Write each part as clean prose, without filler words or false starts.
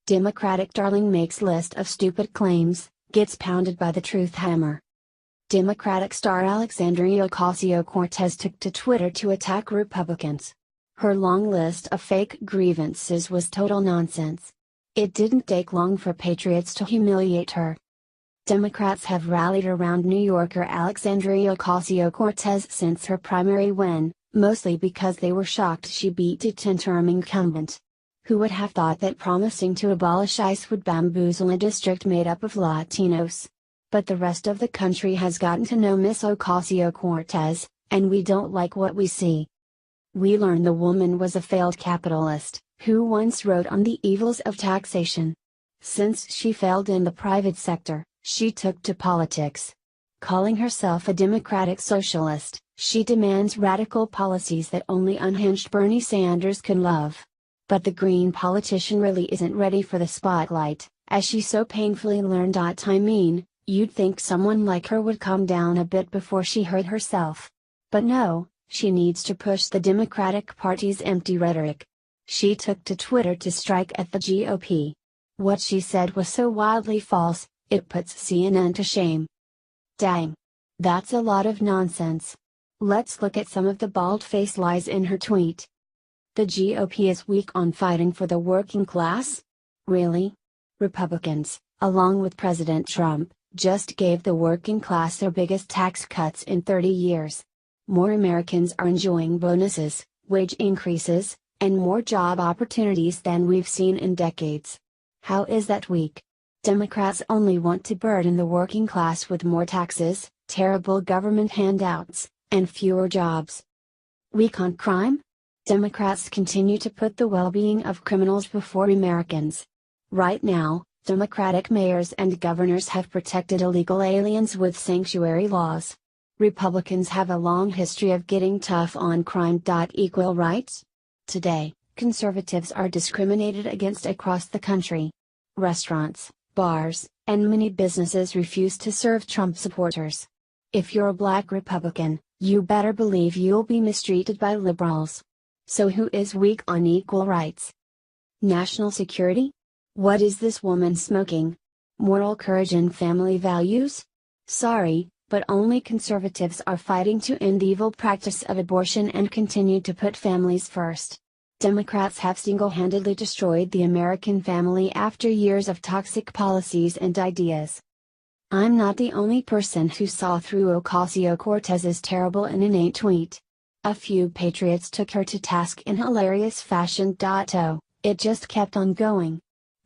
Democratic darling makes list of stupid claims, gets pounded by the truth hammer. Democratic star Alexandria Ocasio-Cortez took to Twitter to attack Republicans. Her long list of fake grievances was total nonsense. It didn't take long for patriots to humiliate her. Democrats have rallied around New Yorker Alexandria Ocasio-Cortez since her primary win, mostly because they were shocked she beat a 10-term incumbent. Who would have thought that promising to abolish ICE would bamboozle a district made up of Latinos? But the rest of the country has gotten to know Miss Ocasio-Cortez, and we don't like what we see. We learn the woman was a failed capitalist, who once wrote on the evils of taxation. Since she failed in the private sector, she took to politics. Calling herself a democratic socialist, she demands radical policies that only unhinged Bernie Sanders can love. But the green politician really isn't ready for the spotlight, as she so painfully learned. I mean, you'd think someone like her would calm down a bit before she hurt herself. But no, she needs to push the Democratic Party's empty rhetoric. She took to Twitter to strike at the GOP. What she said was so wildly false, it puts CNN to shame. Dang. That's a lot of nonsense. Let's look at some of the bald-faced lies in her tweet. The GOP is weak on fighting for the working class? Really? Republicans, along with President Trump, just gave the working class their biggest tax cuts in 30 years. More Americans are enjoying bonuses, wage increases, and more job opportunities than we've seen in decades. How is that weak? Democrats only want to burden the working class with more taxes, terrible government handouts, and fewer jobs. Weak on crime? Democrats continue to put the well-being of criminals before Americans. Right now, Democratic mayors and governors have protected illegal aliens with sanctuary laws. Republicans have a long history of getting tough on crime. Equal rights? Today, conservatives are discriminated against across the country. Restaurants, bars, and many businesses refuse to serve Trump supporters. If you're a black Republican, you better believe you'll be mistreated by liberals. So who is weak on equal rights? National security? What is this woman smoking? Moral courage and family values? Sorry, but only conservatives are fighting to end the evil practice of abortion and continue to put families first. Democrats have single-handedly destroyed the American family after years of toxic policies and ideas. I'm not the only person who saw through Ocasio-Cortez's terrible and inane tweet. A few patriots took her to task in hilarious fashion. It just kept on going.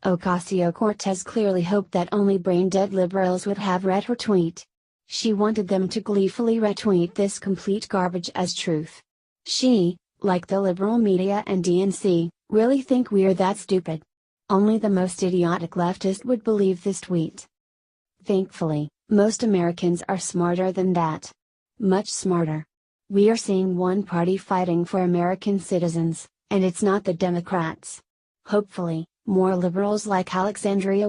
Ocasio-Cortez clearly hoped that only brain-dead liberals would have read her tweet. She wanted them to gleefully retweet this complete garbage as truth. She, like the liberal media and DNC, really think we're that stupid. Only the most idiotic leftist would believe this tweet. Thankfully, most Americans are smarter than that. Much smarter. We are seeing one party fighting for American citizens, and it's not the Democrats. Hopefully, more liberals like Alexandria